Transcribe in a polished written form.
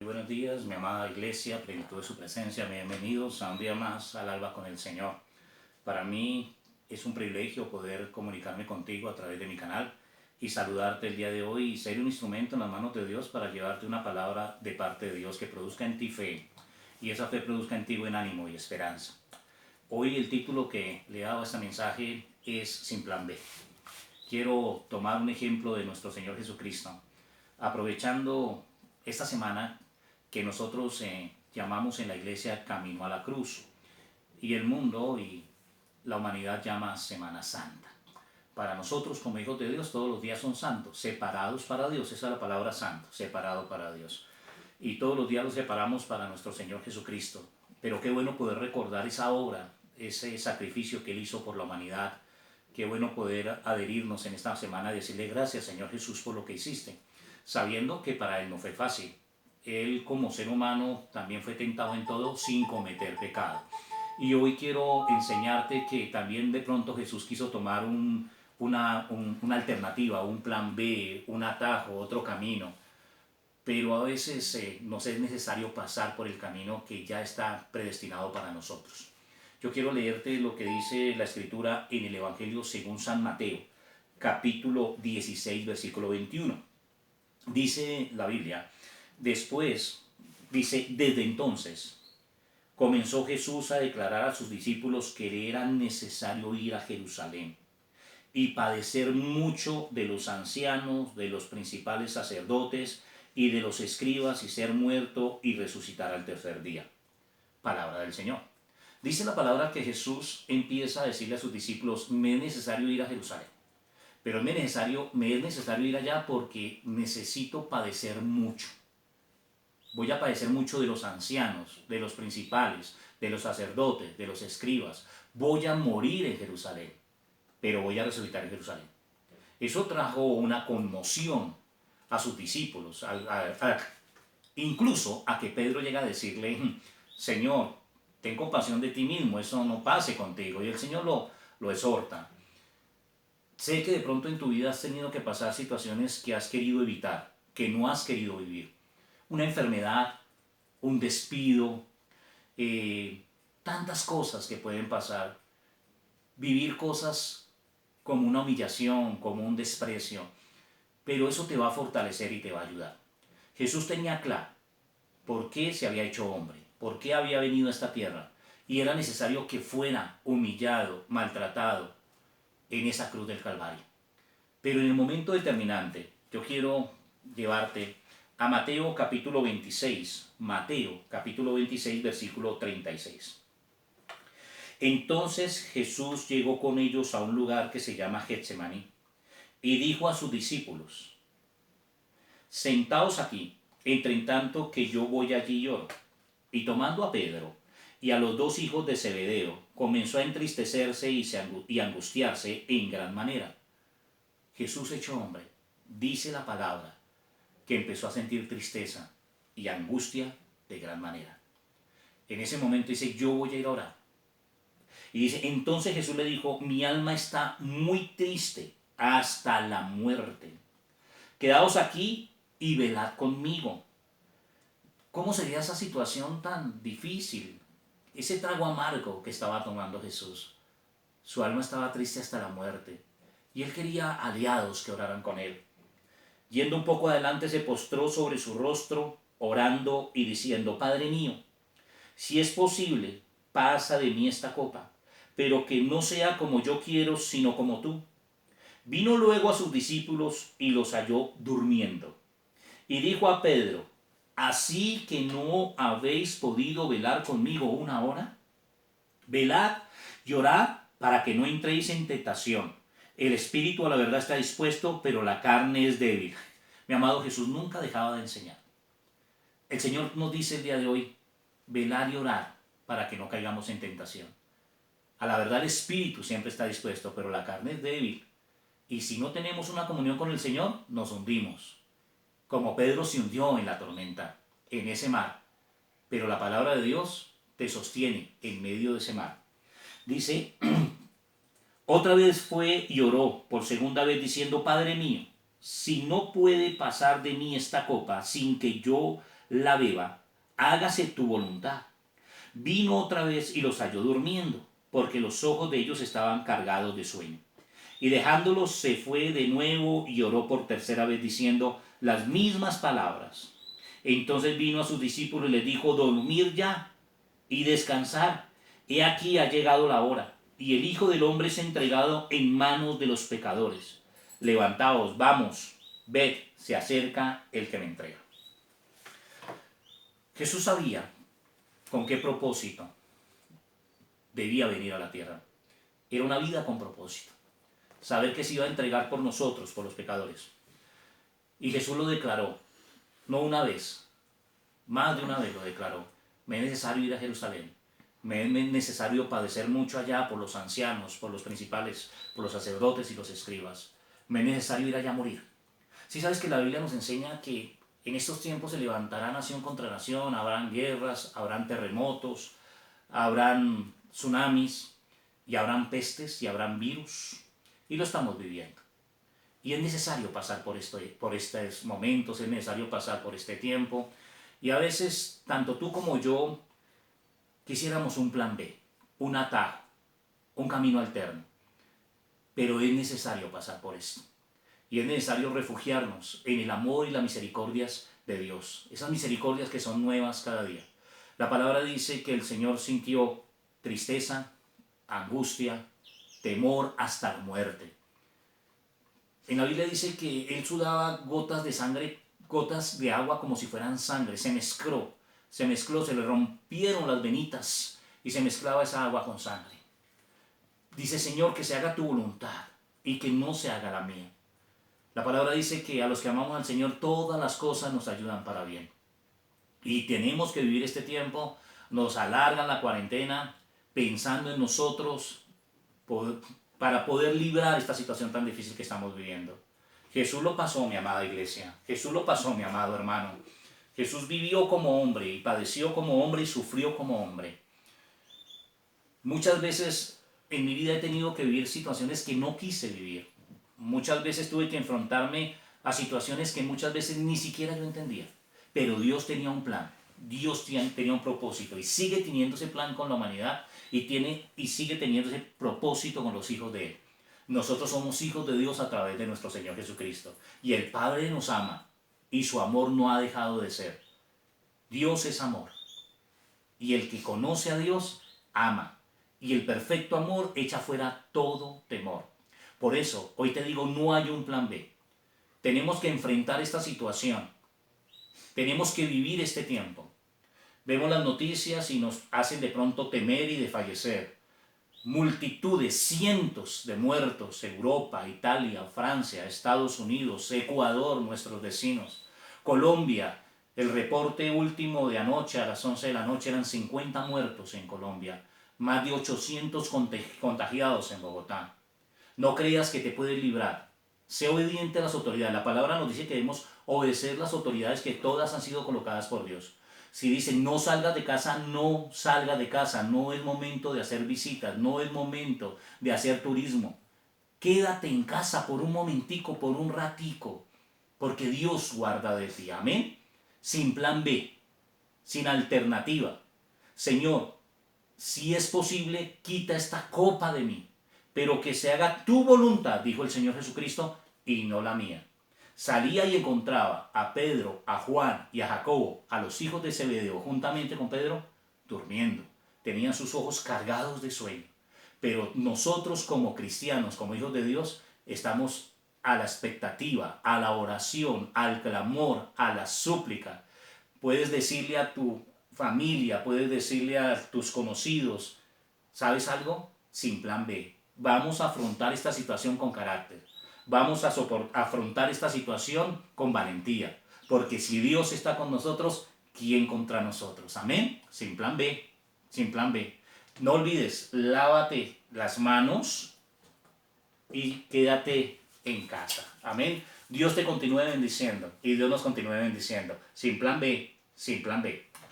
Buenos días, mi amada iglesia, plenitud de su presencia, bienvenidos a un día más al alba con el Señor. Para mí es un privilegio poder comunicarme contigo a través de mi canal y saludarte el día de hoy y ser un instrumento en las manos de Dios para llevarte una palabra de parte de Dios que produzca en ti fe y esa fe produzca en ti buen ánimo y esperanza. Hoy el título que le he dado a este mensaje es Sin Plan B. Quiero tomar un ejemplo de nuestro Señor Jesucristo, aprovechando esta semana que nosotros llamamos en la iglesia Camino a la Cruz y el mundo y la humanidad llama Semana Santa. Para nosotros como hijos de Dios todos los días son santos, separados para Dios, esa es la palabra santo, separado para Dios. Y todos los días los separamos para nuestro Señor Jesucristo. Pero qué bueno poder recordar esa obra, ese sacrificio que Él hizo por la humanidad. Qué bueno poder adherirnos en esta semana y decirle gracias Señor Jesús por lo que hiciste, sabiendo que para Él no fue fácil. Él como ser humano también fue tentado en todo sin cometer pecado. Y hoy quiero enseñarte que también de pronto Jesús quiso tomar una alternativa, un plan B, un atajo, otro camino. Pero a veces nos es necesario pasar por el camino que ya está predestinado para nosotros. Yo quiero leerte lo que dice la Escritura en el Evangelio según San Mateo, capítulo 16, versículo 21. Dice la Biblia, después, dice, desde entonces comenzó Jesús a declarar a sus discípulos que le era necesario ir a Jerusalén y padecer mucho de los ancianos, de los principales sacerdotes y de los escribas y ser muerto y resucitar al tercer día. Palabra del Señor. Dice la palabra que Jesús empieza a decirle a sus discípulos, me es necesario ir a Jerusalén, pero me es necesario ir allá porque necesito padecer mucho. Voy a padecer mucho de los ancianos, de los principales, de los sacerdotes, de los escribas. Voy a morir en Jerusalén, pero voy a resucitar en Jerusalén. Eso trajo una conmoción a sus discípulos, incluso a que Pedro llega a decirle, Señor, ten compasión de ti mismo, eso no pase contigo. Y el Señor lo exhorta. Sé que de pronto en tu vida has tenido que pasar situaciones que has querido evitar, que no has querido vivir. Una enfermedad, un despido, tantas cosas que pueden pasar. Vivir cosas como una humillación, como un desprecio, pero eso te va a fortalecer y te va a ayudar. Jesús tenía claro por qué se había hecho hombre, por qué había venido a esta tierra, y era necesario que fuera humillado, maltratado en esa cruz del Calvario. Pero en el momento determinante, yo quiero llevarte a Mateo capítulo 26, Mateo capítulo 26, versículo 36. Entonces Jesús llegó con ellos a un lugar que se llama Getsemaní y dijo a sus discípulos, sentaos aquí, entre en tanto que yo voy allí y lloro. Y tomando a Pedro y a los dos hijos de Zebedeo, comenzó a entristecerse y angustiarse en gran manera. Jesús hecho hombre, dice la palabra, que empezó a sentir tristeza y angustia de gran manera. En ese momento dice, yo voy a ir a orar. Y dice, entonces Jesús le dijo, mi alma está muy triste hasta la muerte. Quedaos aquí y velad conmigo. ¿Cómo sería esa situación tan difícil? Ese trago amargo que estaba tomando Jesús. Su alma estaba triste hasta la muerte. Y él quería aliados que oraran con él. Yendo un poco adelante se postró sobre su rostro, orando y diciendo, Padre mío, si es posible, pasa de mí esta copa, pero que no sea como yo quiero, sino como tú. Vino luego a sus discípulos y los halló durmiendo. Y dijo a Pedro, ¿así que no habéis podido velar conmigo una hora? Velad y orad para que no entréis en tentación. El espíritu a la verdad está dispuesto, pero la carne es débil. Mi amado Jesús nunca dejaba de enseñar. El Señor nos dice el día de hoy, velar y orar para que no caigamos en tentación. A la verdad el espíritu siempre está dispuesto, pero la carne es débil. Y si no tenemos una comunión con el Señor, nos hundimos. Como Pedro se hundió en la tormenta, en ese mar. Pero la palabra de Dios te sostiene en medio de ese mar. Dice, otra vez fue y oró por segunda vez diciendo, Padre mío, si no puede pasar de mí esta copa sin que yo la beba, hágase tu voluntad. Vino otra vez y los halló durmiendo, porque los ojos de ellos estaban cargados de sueño. Y dejándolos se fue de nuevo y oró por tercera vez diciendo las mismas palabras. Entonces vino a sus discípulos y les dijo, dormir ya y descansar. He aquí ha llegado la hora, y el Hijo del Hombre es entregado en manos de los pecadores. Levantaos, vamos, ved, se acerca el que me entrega. Jesús sabía con qué propósito debía venir a la tierra. Era una vida con propósito. Saber que se iba a entregar por nosotros, por los pecadores. Y Jesús lo declaró, no una vez, más de una vez lo declaró. Me es necesario ir a Jerusalén. Me es necesario padecer mucho allá por los ancianos, por los principales, por los sacerdotes y los escribas. Me es necesario ir allá a morir. Si sabes que la Biblia nos enseña que en estos tiempos se levantará nación contra nación, habrán guerras, habrán terremotos, habrán tsunamis, y habrán pestes y habrán virus, y lo estamos viviendo. Y es necesario pasar por estos momentos, es necesario pasar por este tiempo, y a veces, tanto tú como yo, quisiéramos un plan B, un atajo, un camino alterno, pero es necesario pasar por esto. Y es necesario refugiarnos en el amor y las misericordias de Dios. Esas misericordias que son nuevas cada día. La palabra dice que el Señor sintió tristeza, angustia, temor hasta la muerte. En la Biblia dice que Él sudaba gotas de sangre, gotas de agua como si fueran sangre. Se mezcló, se le rompieron las venitas y se mezclaba esa agua con sangre. Dice, Señor, que se haga tu voluntad y que no se haga la mía. La palabra dice que a los que amamos al Señor todas las cosas nos ayudan para bien. Y tenemos que vivir este tiempo, nos alargan la cuarentena pensando en nosotros para poder librar esta situación tan difícil que estamos viviendo. Jesús lo pasó, mi amada iglesia. Jesús lo pasó, mi amado hermano. Jesús vivió como hombre y padeció como hombre y sufrió como hombre. Muchas veces en mi vida he tenido que vivir situaciones que no quise vivir. Muchas veces tuve que enfrentarme a situaciones que muchas veces ni siquiera yo entendía. Pero Dios tenía un plan, Dios tenía un propósito y sigue teniendo ese plan con la humanidad y sigue teniendo ese propósito con los hijos de Él. Nosotros somos hijos de Dios a través de nuestro Señor Jesucristo. Y el Padre nos ama y su amor no ha dejado de ser. Dios es amor. Y el que conoce a Dios, ama. Y el perfecto amor echa fuera todo temor. Por eso, hoy te digo, no hay un plan B. Tenemos que enfrentar esta situación. Tenemos que vivir este tiempo. Vemos las noticias y nos hacen de pronto temer y de fallecer. Multitudes, cientos de muertos, Europa, Italia, Francia, Estados Unidos, Ecuador, nuestros vecinos, Colombia. El reporte último de anoche a las 11 de la noche eran 50 muertos en Colombia, más de 800 contagiados en Bogotá. No creas que te puedes librar. Sé obediente a las autoridades. La palabra nos dice que debemos obedecer las autoridades que todas han sido colocadas por Dios. Si dicen no salgas de casa, no salgas de casa. No es momento de hacer visitas, no es momento de hacer turismo. Quédate en casa por un momentico, por un ratico, porque Dios guarda de ti. Amén. Sin plan B, sin alternativa. Señor, si es posible, quita esta copa de mí, pero que se haga tu voluntad, dijo el Señor Jesucristo, y no la mía. Salía y encontraba a Pedro, a Juan y a Jacobo, a los hijos de Zebedeo, juntamente con Pedro, durmiendo. Tenían sus ojos cargados de sueño. Pero nosotros como cristianos, como hijos de Dios, estamos a la expectativa, a la oración, al clamor, a la súplica. Puedes decirle a tu familia, puedes decirle a tus conocidos, ¿sabes algo? Sin plan B. Vamos a afrontar esta situación con carácter. Vamos a afrontar esta situación con valentía. Porque si Dios está con nosotros, ¿quién contra nosotros? Amén. Sin plan B. Sin plan B. No olvides, lávate las manos y quédate en casa. Amén. Dios te continúe bendiciendo y Dios nos continúe bendiciendo. Sin plan B. Sin plan B.